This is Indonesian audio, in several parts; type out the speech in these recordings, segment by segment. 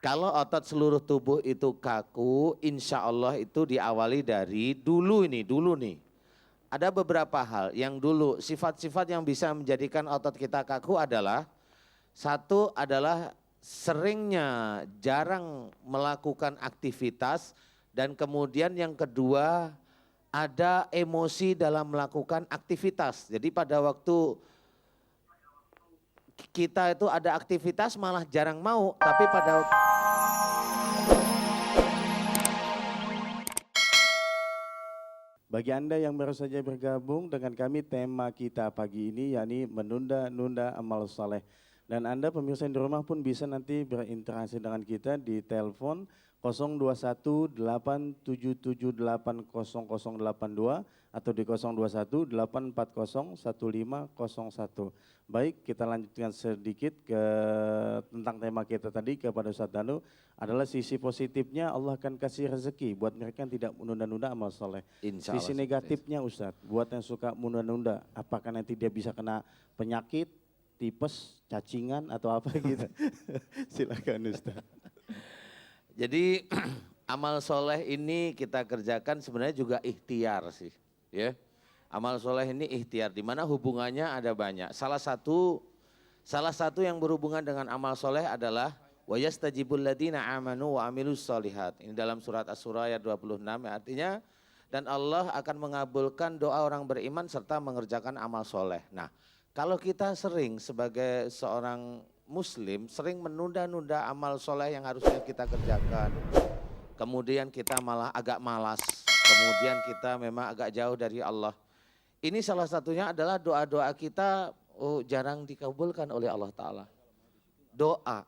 Kalau otot seluruh tubuh itu kaku, insya Allah itu diawali dari dulu nih. Ada beberapa hal yang dulu sifat-sifat yang bisa menjadikan otot kita kaku adalah satu adalah seringnya jarang melakukan aktivitas dan kemudian yang kedua ada emosi dalam melakukan aktivitas. Jadi pada waktu kita itu ada aktivitas malah jarang mau, tapi pada Bagi Anda yang baru saja bergabung dengan kami, tema kita pagi ini yakni menunda-nunda amal soleh. Dan Anda pemirsa yang di rumah pun bisa nanti berinteraksi dengan kita di telepon 021 877 80082 atau di 021 840 1501. Baik, kita lanjutkan sedikit tentang tema kita tadi kepada Ustadz Danu. Adalah sisi positifnya Allah akan kasih rezeki buat mereka yang tidak menunda-nunda amal soleh. insya Sisi Allah negatifnya Ustadz, buat yang suka menunda-nunda, apakah nanti dia bisa kena penyakit, tipes, cacingan atau apa gitu. Silakan Ustadz. Jadi amal soleh ini kita kerjakan sebenarnya juga ikhtiar sih, ya. Amal soleh ini ikhtiar, di mana hubungannya ada banyak. Salah satu yang berhubungan dengan amal soleh adalah wa yastajibul ladina amanu wa amilus solihat. Ini dalam surat Asy-Syura ayat 26, artinya dan Allah akan mengabulkan doa orang beriman serta mengerjakan amal soleh. Nah, kalau kita sering sebagai seorang Muslim sering menunda-nunda amal soleh yang harusnya kita kerjakan. Kemudian kita malah agak malas. Kemudian kita memang agak jauh dari Allah. Ini salah satunya adalah doa-doa kita jarang dikabulkan oleh Allah Ta'ala. Doa.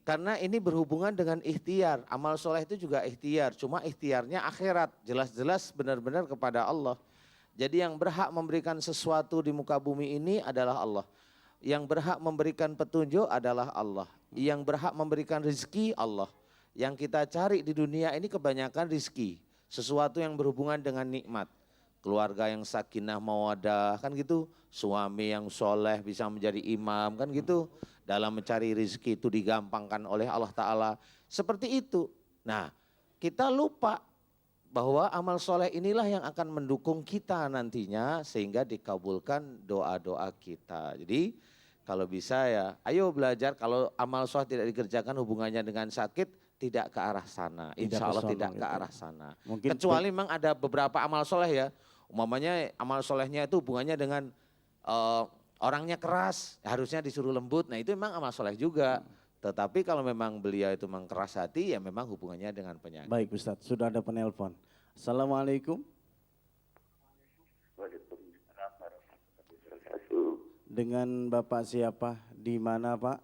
Karena ini berhubungan dengan ikhtiar. Amal soleh itu juga ikhtiar. Cuma ikhtiarnya akhirat. Jelas-jelas benar-benar kepada Allah. Jadi yang berhak memberikan sesuatu di muka bumi ini adalah Allah. Yang berhak memberikan petunjuk adalah Allah. Yang berhak memberikan rezeki Allah. Yang kita cari di dunia ini kebanyakan rezeki. Sesuatu yang berhubungan dengan nikmat. Keluarga yang sakinah mawadah kan gitu. Suami yang soleh bisa menjadi imam kan gitu. Dalam mencari rezeki itu digampangkan oleh Allah Ta'ala. Seperti itu. Nah, kita lupa bahwa amal soleh inilah yang akan mendukung kita nantinya sehingga dikabulkan doa-doa kita. Jadi kalau bisa ya ayo belajar, kalau amal soleh tidak dikerjakan hubungannya dengan sakit tidak ke arah sana. Insya Allah tidak ke arah sana. Mungkin Kecuali memang ada beberapa amal soleh ya. Umpamanya amal solehnya itu hubungannya dengan orangnya keras, harusnya disuruh lembut. Nah itu memang amal soleh juga. Tetapi kalau memang beliau itu memang keras hati ya memang hubungannya dengan penyakit. baik Ustadz, sudah ada penelpon. Assalamualaikum. Waalaikumsalam warahmatullahi wabarakatuh. Dengan Bapak siapa? Di mana Pak?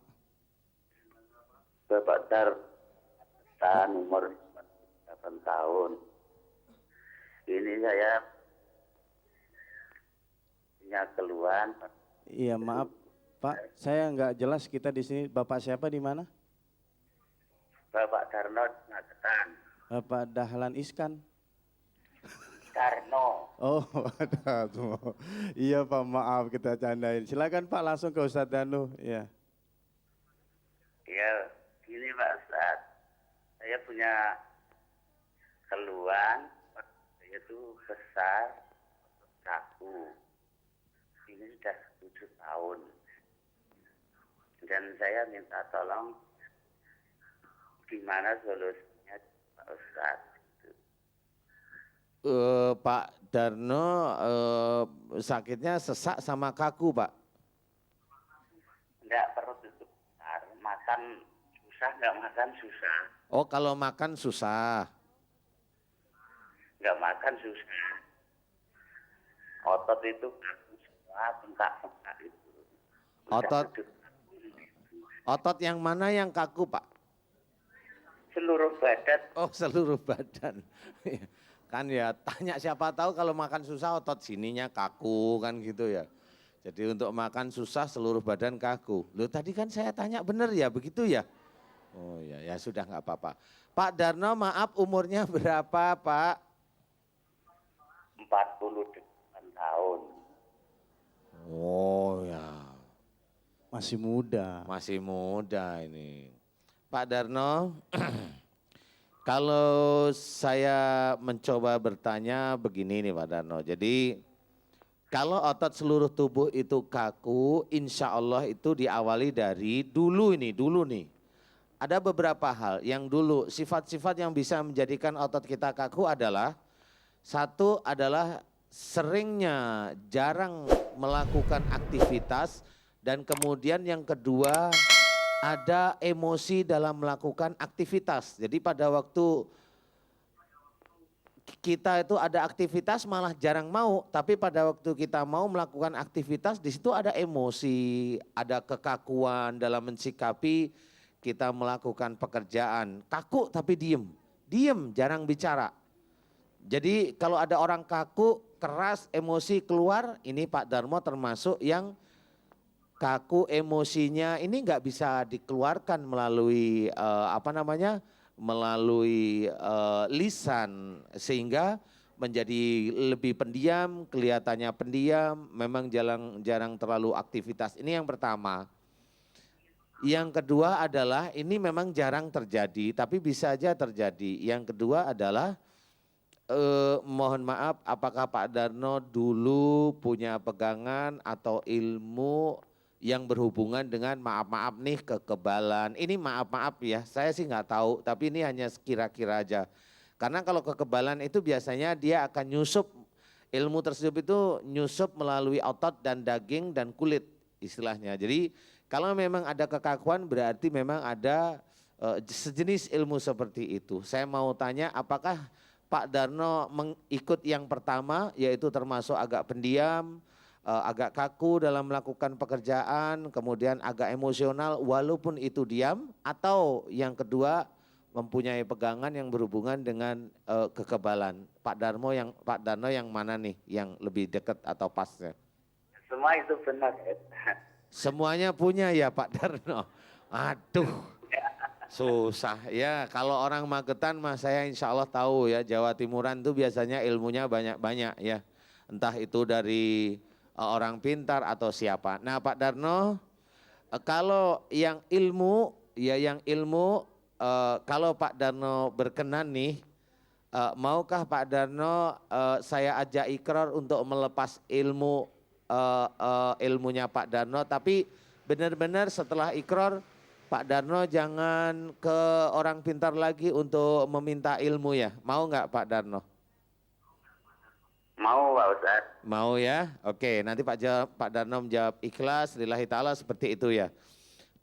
Bapak Tartan umur 8 tahun. Ini saya punya keluhan. Iya maaf Pak, saya nggak jelas kita di sini. Bapak siapa di mana? Bapak Darno Magetan. Bapak Dahlan Iskan. Darno. Oh, ada tuh. Iya Pak, maaf kita candain. Silakan Pak, langsung ke Ustadz Danu. Ya. Ya, gini Pak Ustaz. Saya punya keluhan. Saya itu besar, kaku. Ini sudah 7 tahun. Dan saya minta tolong gimana solusinya Pak Ustaz. Pak Darno sakitnya sesak sama kaku Pak. Enggak, perut itu besar, makan susah, enggak makan susah. Oh kalau makan susah. Enggak makan susah. Otot itu kaku semua, bengkak-bengkak itu. Otot yang mana yang kaku Pak? Seluruh badan. Oh seluruh badan. Kan ya tanya siapa tahu kalau makan susah otot sininya kaku kan gitu ya. Jadi untuk makan susah seluruh badan kaku. Loh tadi kan saya tanya benar ya begitu ya? Oh ya ya sudah nggak apa-apa. Pak Darno maaf umurnya berapa Pak? 48 tahun. Oh ya Masih muda. masih muda ini. Pak Darno, kalau saya mencoba bertanya begini nih Pak Darno, jadi kalau otot seluruh tubuh itu kaku, insya Allah itu diawali dari dulu nih. Ada beberapa hal yang dulu, sifat-sifat yang bisa menjadikan otot kita kaku adalah, satu adalah seringnya jarang melakukan aktivitas, dan kemudian yang kedua ada emosi dalam melakukan aktivitas. Jadi pada waktu kita itu ada aktivitas malah jarang mau, tapi pada waktu kita mau melakukan aktivitas di situ ada emosi, ada kekakuan dalam mensikapi kita melakukan pekerjaan. Kaku tapi diem jarang bicara. Jadi kalau ada orang kaku, keras, emosi keluar, ini Pak Darmo termasuk yang kaku emosinya ini nggak bisa dikeluarkan melalui melalui lisan, sehingga menjadi lebih pendiam, kelihatannya pendiam, memang jarang terlalu aktivitas. Ini yang pertama. Yang kedua adalah ini memang jarang terjadi, tapi bisa aja terjadi. Yang kedua adalah mohon maaf, apakah Pak Darno dulu punya pegangan atau ilmu yang berhubungan dengan maaf nih kekebalan. Ini maaf ya, saya sih nggak tahu, tapi ini hanya kira-kira aja. Karena kalau kekebalan itu biasanya dia akan nyusup, ilmu tersebut itu nyusup melalui otot dan daging dan kulit istilahnya. Jadi kalau memang ada kekakuan berarti memang ada sejenis ilmu seperti itu. Saya mau tanya, apakah Pak Darno mengikut yang pertama, yaitu termasuk agak pendiam, agak kaku dalam melakukan pekerjaan, kemudian agak emosional walaupun itu diam, atau yang kedua mempunyai pegangan yang berhubungan dengan kekebalan. Pak Darno yang mana nih yang lebih dekat atau pasnya? Semua itu benar. Semuanya punya ya Pak Darno. Aduh, susah ya. Kalau orang Magetan mah saya insya Allah tahu ya, Jawa Timuran itu biasanya ilmunya banyak-banyak ya. Entah itu dari orang pintar atau siapa. Nah Pak Darno, kalau yang ilmu, kalau Pak Darno berkenan nih, maukah Pak Darno saya ajak ikrar untuk melepas ilmunya Pak Darno, tapi benar-benar setelah ikrar Pak Darno jangan ke orang pintar lagi untuk meminta ilmu ya, mau nggak Pak Darno? Mau Pak Ustadz. Mau ya, oke nanti Pak Darno menjawab ikhlas, lillahi ta'ala seperti itu ya.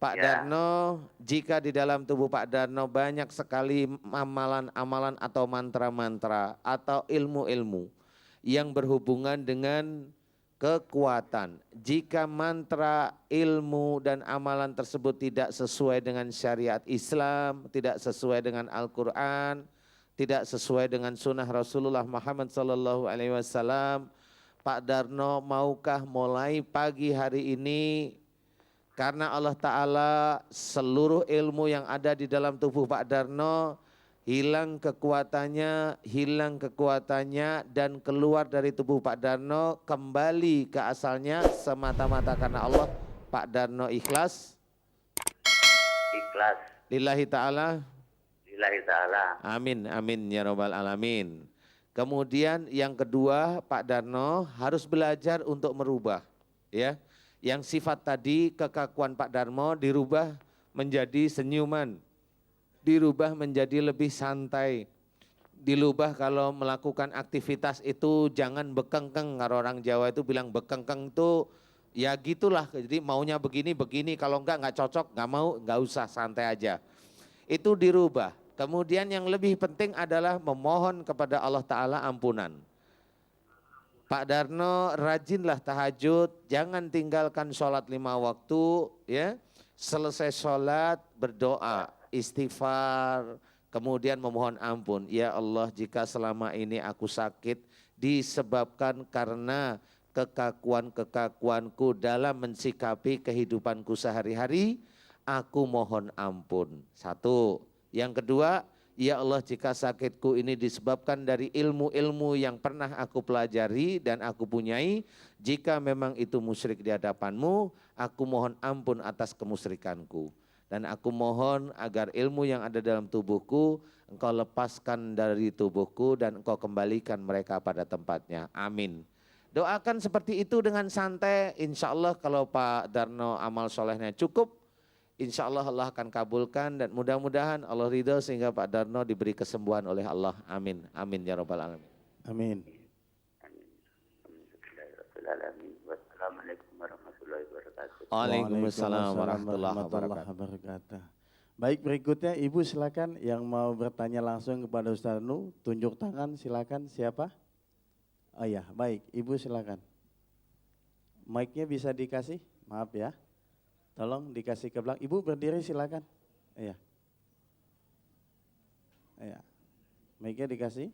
Pak Ya. Darno, jika di dalam tubuh Pak Darno banyak sekali amalan-amalan atau mantra-mantra atau ilmu-ilmu yang berhubungan dengan kekuatan. Jika mantra, ilmu dan amalan tersebut tidak sesuai dengan syariat Islam, tidak sesuai dengan Al-Quran, tidak sesuai dengan sunnah Rasulullah Muhammad SAW, Pak Darno maukah mulai pagi hari ini, karena Allah Ta'ala seluruh ilmu yang ada di dalam tubuh Pak Darno hilang kekuatannya dan keluar dari tubuh Pak Darno kembali ke asalnya semata-mata karena Allah. Pak Darno ikhlas? Ikhlas. Lillahi ta'ala? Lillahi ta'ala. Amin, amin ya rabbal alamin. Kemudian yang kedua, Pak Darno harus belajar untuk merubah ya. Yang sifat tadi kekakuan Pak Darmo dirubah menjadi senyuman, dirubah menjadi lebih santai, dirubah kalau melakukan aktivitas itu jangan bekengkeng. Kalau orang Jawa itu bilang bekengkeng itu ya gitulah, jadi maunya begini, kalau enggak cocok, enggak mau, enggak usah, santai aja. Itu dirubah. Kemudian yang lebih penting adalah memohon kepada Allah Ta'ala ampunan. Pak Darno rajinlah tahajud, jangan tinggalkan sholat 5 waktu ya. Selesai sholat berdoa, istighfar, kemudian memohon ampun. Ya Allah, jika selama ini aku sakit disebabkan karena kekakuanku dalam mensikapi kehidupanku sehari-hari, aku mohon ampun. Satu. Yang kedua, ya Allah, jika sakitku ini disebabkan dari ilmu-ilmu yang pernah aku pelajari dan aku punyai, jika memang itu musyrik di hadapanmu, aku mohon ampun atas kemusyrikanku. Dan aku mohon agar ilmu yang ada dalam tubuhku engkau lepaskan dari tubuhku dan engkau kembalikan mereka pada tempatnya. Amin. Doakan seperti itu dengan santai, insya Allah kalau Pak Darno amal solehnya cukup, insya Allah Allah akan kabulkan dan mudah-mudahan Allah ridho sehingga Pak Darno diberi kesembuhan oleh Allah. Amin. Amin ya rabbal alamin. Amin. Bismillahirrahmanirrahim. Wassalamualaikum warahmatullahi wabarakatuh. Waalaikumsalam warahmatullahi wabarakatuh. wabarakatuh. Baik, berikutnya Ibu silakan yang mau bertanya langsung kepada Ustaz Nu, tunjuk tangan silakan, siapa? Oh ya, baik, Ibu silakan. Mic-nya bisa dikasih? Maaf ya. Tolong dikasih ke belakang. Ibu berdiri silakan. Iya. Iya. Mic-nya dikasih.